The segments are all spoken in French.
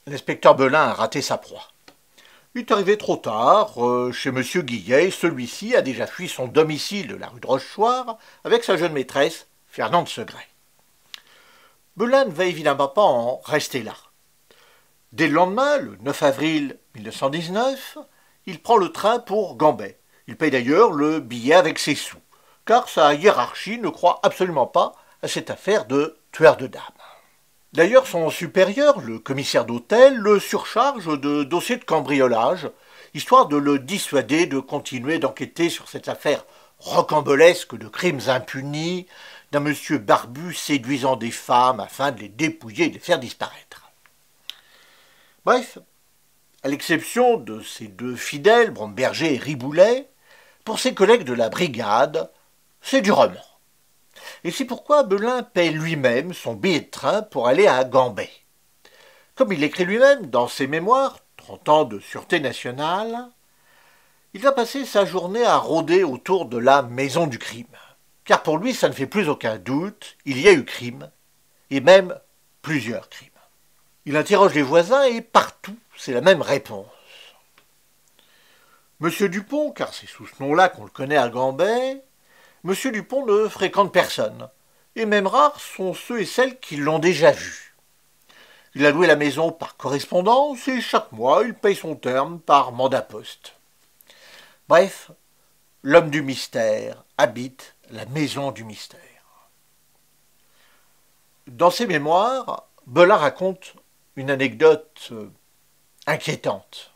L'inspecteur Belin a raté sa proie. Il est arrivé trop tard chez M. Guillet. Celui-ci a déjà fui son domicile de la rue de Rochechouart avec sa jeune maîtresse, Fernande Segret. Belin ne va évidemment pas en rester là. Dès le lendemain, le 9 avril 1919, il prend le train pour Gambais. Il paye d'ailleurs le billet avec ses sous, car sa hiérarchie ne croit absolument pas à cette affaire de tueur de dames. D'ailleurs, son supérieur, le commissaire d'hôtel, le surcharge de dossiers de cambriolage, histoire de le dissuader de continuer d'enquêter sur cette affaire rocambolesque de crimes impunis, d'un monsieur barbu séduisant des femmes afin de les dépouiller et de les faire disparaître. Bref, à l'exception de ces deux fidèles, Bromberger et Riboulet, pour ses collègues de la brigade, c'est du roman. Et c'est pourquoi Belin paie lui-même son billet de train pour aller à Gambais. Comme il l'écrit lui-même dans ses mémoires, 30 ans de sûreté nationale, il va passer sa journée à rôder autour de la maison du crime. Car pour lui, ça ne fait plus aucun doute, il y a eu crime, et même plusieurs crimes. Il interroge les voisins et partout, c'est la même réponse. Monsieur Dupont, car c'est sous ce nom-là qu'on le connaît à Gambais, Monsieur Dupont ne fréquente personne, et même rares sont ceux et celles qui l'ont déjà vu. Il a loué la maison par correspondance et chaque mois il paye son terme par mandat poste. Bref, l'homme du mystère habite la maison du mystère. Dans ses mémoires, Belin raconte une anecdote inquiétante.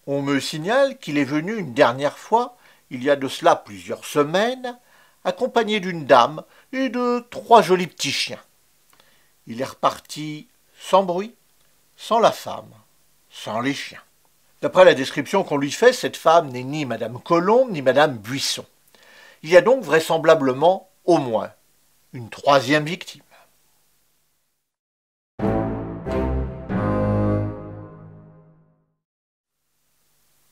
On me signale qu'il est venu une dernière fois, il y a de cela plusieurs semaines, accompagné d'une dame et de 3 jolis petits chiens. Il est reparti sans bruit, sans la femme, sans les chiens. D'après la description qu'on lui fait, cette femme n'est ni Madame Colombe ni Madame Buisson. Il y a donc vraisemblablement au moins une 3e victime.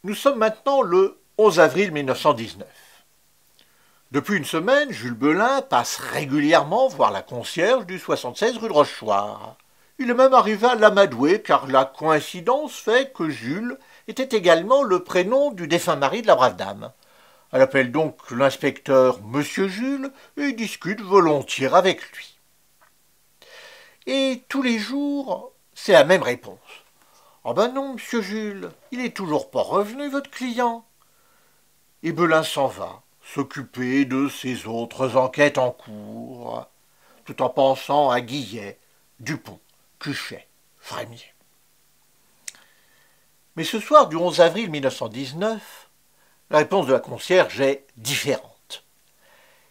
Nous sommes maintenant le 11 avril 1919. Depuis une semaine, Jules Belin passe régulièrement voir la concierge du 76 rue de Rochechouart. Il est même arrivé à l'amadouer car la coïncidence fait que Jules était également le prénom du défunt mari de la brave dame. Elle appelle donc l'inspecteur Monsieur Jules et discute volontiers avec lui. Et tous les jours, c'est la même réponse. « Ah ben non, monsieur Jules, il est toujours pas revenu, votre client. » Et Belin s'en va, s'occuper de ses autres enquêtes en cours, tout en pensant à Guillet, Dupont, Cuchet, Frémier. Mais ce soir du 11 avril 1919, la réponse de la concierge est différente.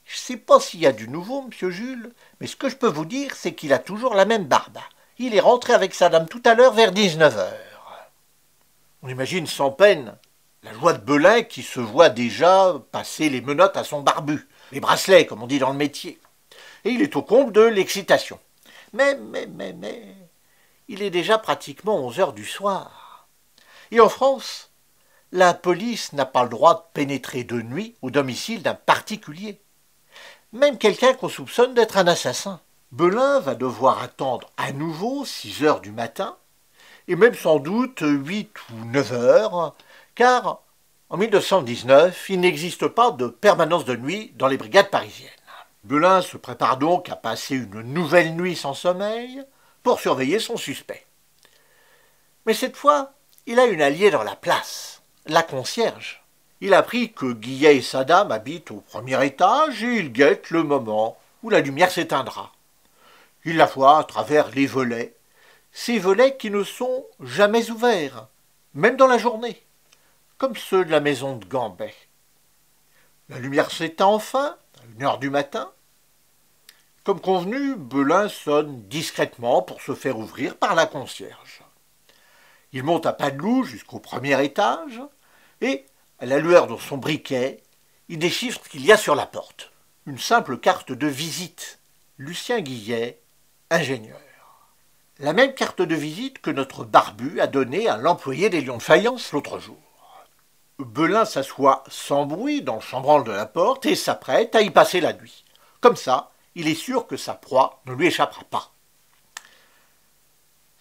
Je ne sais pas s'il y a du nouveau, monsieur Jules, mais ce que je peux vous dire, c'est qu'il a toujours la même barbe. Il est rentré avec sa dame tout à l'heure vers 19h. On imagine sans peine la joie de Belin qui se voit déjà passer les menottes à son barbu, les bracelets, comme on dit dans le métier. Et il est au comble de l'excitation. Mais, il est déjà pratiquement 11h du soir. Et en France, la police n'a pas le droit de pénétrer de nuit au domicile d'un particulier. Même quelqu'un qu'on soupçonne d'être un assassin. Belin va devoir attendre à nouveau 6h du matin, et même sans doute 8 ou 9h, car en 1919, il n'existe pas de permanence de nuit dans les brigades parisiennes. Belin se prépare donc à passer une nouvelle nuit sans sommeil pour surveiller son suspect. Mais cette fois, il a une alliée dans la place, la concierge. Il a appris que Guillet et sa dame habitent au 1er étage et il guette le moment où la lumière s'éteindra. Il la voit à travers les volets, ces volets qui ne sont jamais ouverts, même dans la journée, comme ceux de la maison de Gambais. La lumière s'éteint enfin, à 1h du matin. Comme convenu, Belin sonne discrètement pour se faire ouvrir par la concierge. Il monte à pas de loup jusqu'au 1er étage, et, à la lueur de son briquet, il déchiffre ce qu'il y a sur la porte. Une simple carte de visite. Lucien Guillet, ingénieur. La même carte de visite que notre barbu a donnée à l'employé des Lions de Faïence l'autre jour. Belin s'assoit sans bruit dans le chambranle de la porte et s'apprête à y passer la nuit. Comme ça, il est sûr que sa proie ne lui échappera pas.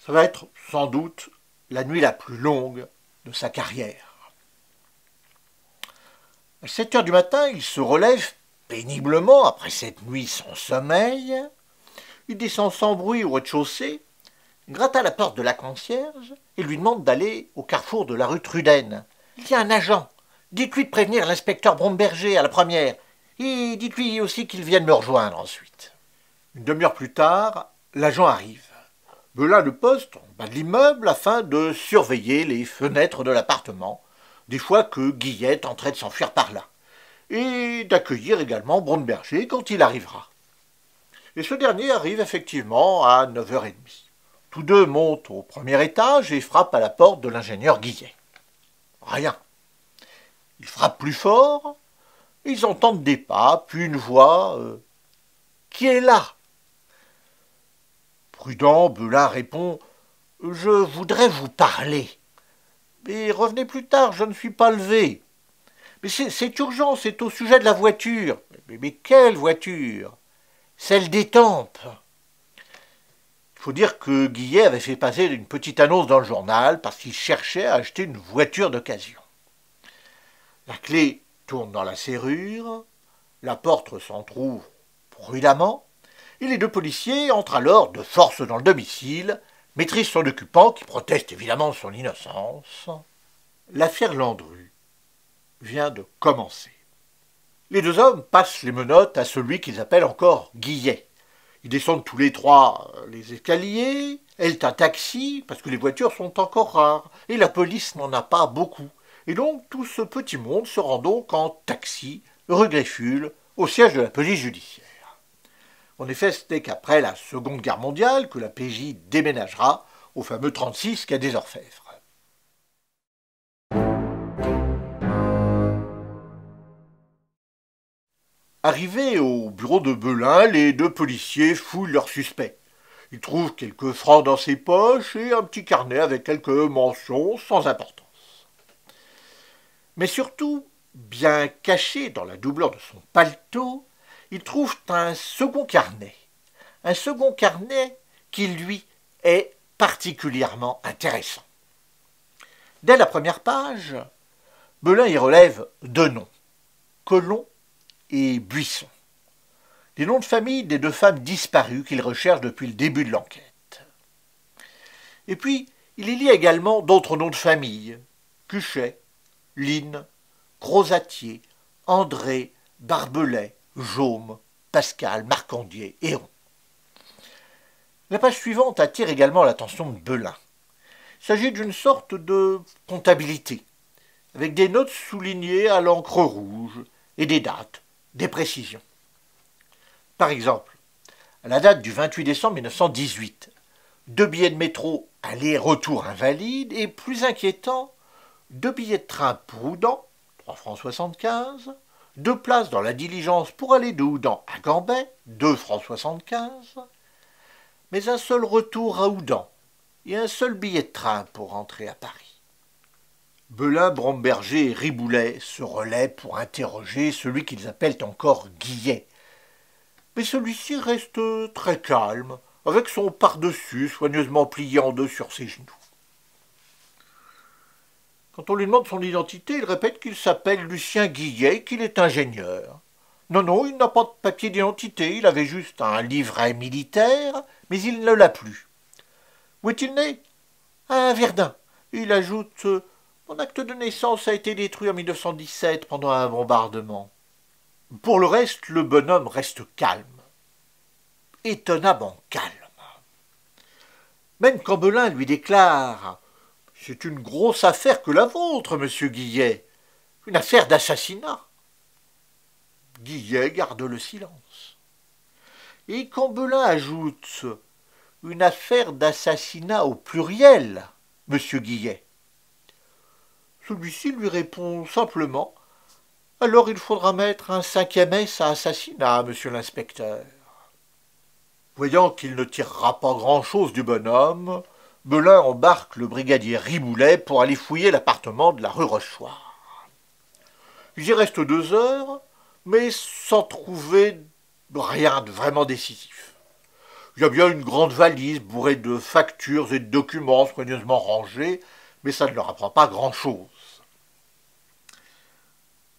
Ça va être sans doute la nuit la plus longue de sa carrière. À 7 heures du matin, il se relève péniblement après cette nuit sans sommeil. Il descend sans bruit au rez-de-chaussée, gratte à la porte de la concierge et lui demande d'aller au carrefour de la rue Truden. Il y a un agent. Dites-lui de prévenir l'inspecteur Bromberger à la première. Et dites-lui aussi qu'il vienne me rejoindre ensuite. Une demi-heure plus tard, l'agent arrive. Belin le poste en bas de l'immeuble afin de surveiller les fenêtres de l'appartement, des fois que Guillet tenterait de s'enfuir par là, et d'accueillir également Bromberger quand il arrivera. Et ce dernier arrive effectivement à 9h30. Tous deux montent au premier étage et frappent à la porte de l'ingénieur Guillet. Rien. Ils frappent plus fort, ils entendent des pas, puis une voix qui est là. Prudent, Belin répond « Je voudrais vous parler. Mais revenez plus tard, je ne suis pas levé. Mais c'est urgent, c'est au sujet de la voiture. Mais quelle voiture? Celle d'Étampes. » Il faut dire que Guillet avait fait passer une petite annonce dans le journal parce qu'il cherchait à acheter une voiture d'occasion. La clé tourne dans la serrure, la porte s'entrouvre prudemment, et les deux policiers entrent alors de force dans le domicile, maîtrisent son occupant qui proteste évidemment de son innocence. L'affaire Landru vient de commencer. Les deux hommes passent les menottes à celui qu'ils appellent encore Guillet. Ils descendent tous les trois les escaliers, hèlent un taxi, parce que les voitures sont encore rares, et la police n'en a pas beaucoup. Et donc tout ce petit monde se rend donc en taxi, rue Greffule, au siège de la police judiciaire. En effet, c'était qu'après la Seconde Guerre mondiale que la PJ déménagera au fameux 36 quai des Orfèvres. Arrivés au bureau de Belin, les deux policiers fouillent leurs suspects. Ils trouvent quelques francs dans ses poches et un petit carnet avec quelques mentions sans importance. Mais surtout, bien caché dans la doublure de son paletot, ils trouvent un second carnet qui, lui, est particulièrement intéressant. Dès la première page, Belin y relève deux noms, Colomb et Buisson, des noms de famille des deux femmes disparues qu'il recherche depuis le début de l'enquête. Et puis, il y lit également d'autres noms de famille, Cuchet, Line, Crozatier, André, Barbelet, Jaume, Pascal, Marcandier, Héron. La page suivante attire également l'attention de Belin. Il s'agit d'une sorte de comptabilité, avec des notes soulignées à l'encre rouge et des dates, des précisions. Par exemple, à la date du 28 décembre 1918, 2 billets de métro aller-retour invalides et, plus inquiétant, 2 billets de train pour Houdan, 3 francs 75, 2 places dans la diligence pour aller de Houdan à Gambais, 2 francs 75, mais un seul retour à Houdan et un seul billet de train pour rentrer à Paris. Belin, Bromberger et Riboulet se relaient pour interroger celui qu'ils appellent encore Guillet. Mais celui-ci reste très calme, avec son pardessus soigneusement plié en deux sur ses genoux. Quand on lui demande son identité, il répète qu'il s'appelle Lucien Guillet et qu'il est ingénieur. Non, il n'a pas de papier d'identité, il avait juste un livret militaire, mais il ne l'a plus. Où est-il né? À Verdun. Il ajoute « Mon acte de naissance a été détruit en 1917 pendant un bombardement. » Pour le reste, le bonhomme reste calme. Étonnamment calme. Même quand Belin lui déclare « C'est une grosse affaire que la vôtre, monsieur Guillet, une affaire d'assassinat. » Guillet garde le silence. Et quand Belin ajoute « Une affaire d'assassinat au pluriel, monsieur Guillet », celui-ci lui répond simplement « Alors il faudra mettre un 5e S à assassinat, monsieur l'inspecteur. » Voyant qu'il ne tirera pas grand-chose du bonhomme, Belin embarque le brigadier Riboulet pour aller fouiller l'appartement de la rue Rochechouart. Ils y restent 2 heures, mais sans trouver rien de vraiment décisif. Il y a bien une grande valise bourrée de factures et de documents soigneusement rangés, mais ça ne leur apprend pas grand-chose.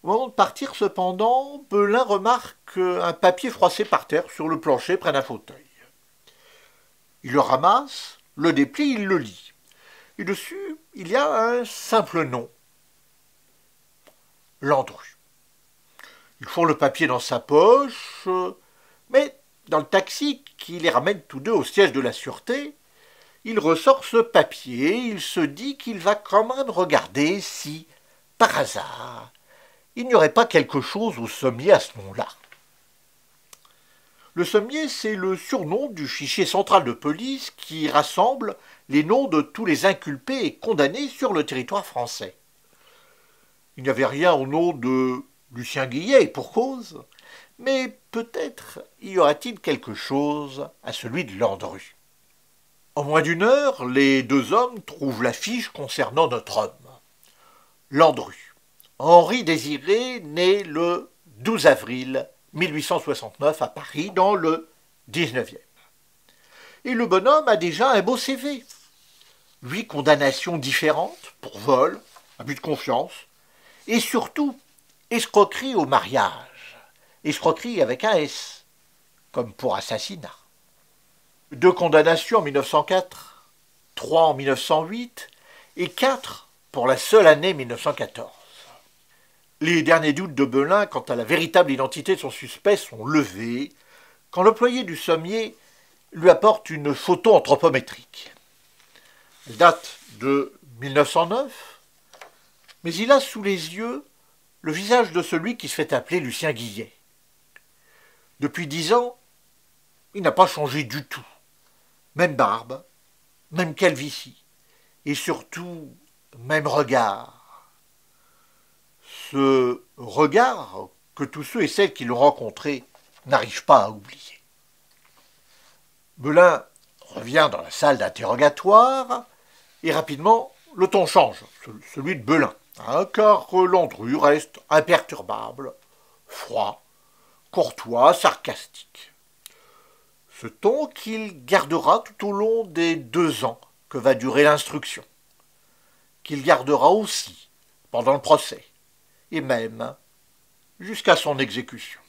Au moment de partir, cependant, Belin remarque un papier froissé par terre sur le plancher près d'un fauteuil. Il le ramasse, le déplie, il le lit. Et dessus, il y a un simple nom. Landru. Il fourre le papier dans sa poche, mais dans le taxi qui les ramène tous deux au siège de la sûreté, il ressort ce papier, il se dit qu'il va quand même regarder si, par hasard, il n'y aurait pas quelque chose au sommier à ce nom-là. Le sommier, c'est le surnom du fichier central de police qui rassemble les noms de tous les inculpés et condamnés sur le territoire français. Il n'y avait rien au nom de Lucien Guillet, pour cause, mais peut-être y aura-t-il quelque chose à celui de Landru. En moins d'une heure, les deux hommes trouvent la fiche concernant notre homme. Landru, Henri Désiré, né le 12 avril 1869 à Paris, dans le 19e. Et le bonhomme a déjà un beau CV. 8 condamnations différentes pour vol, abus de confiance, et surtout escroquerie au mariage. Escroquerie avec un S, comme pour assassinat. 2 condamnations en 1904, 3 en 1908 et 4 pour la seule année 1914. Les derniers doutes de Belin quant à la véritable identité de son suspect sont levés quand l'employé du sommier lui apporte une photo anthropométrique. Elle date de 1909, mais il a sous les yeux le visage de celui qui se fait appeler Lucien Guillet. Depuis 10 ans, il n'a pas changé du tout. Même barbe, même calvitie, et surtout, même regard. Ce regard que tous ceux et celles qui l'ont rencontré n'arrivent pas à oublier. Belin revient dans la salle d'interrogatoire, et rapidement, le ton change, celui de Belin, car Landru reste imperturbable, froid, courtois, sarcastique. Ce ton qu'il gardera tout au long des 2 ans que va durer l'instruction, qu'il gardera aussi pendant le procès, et même jusqu'à son exécution.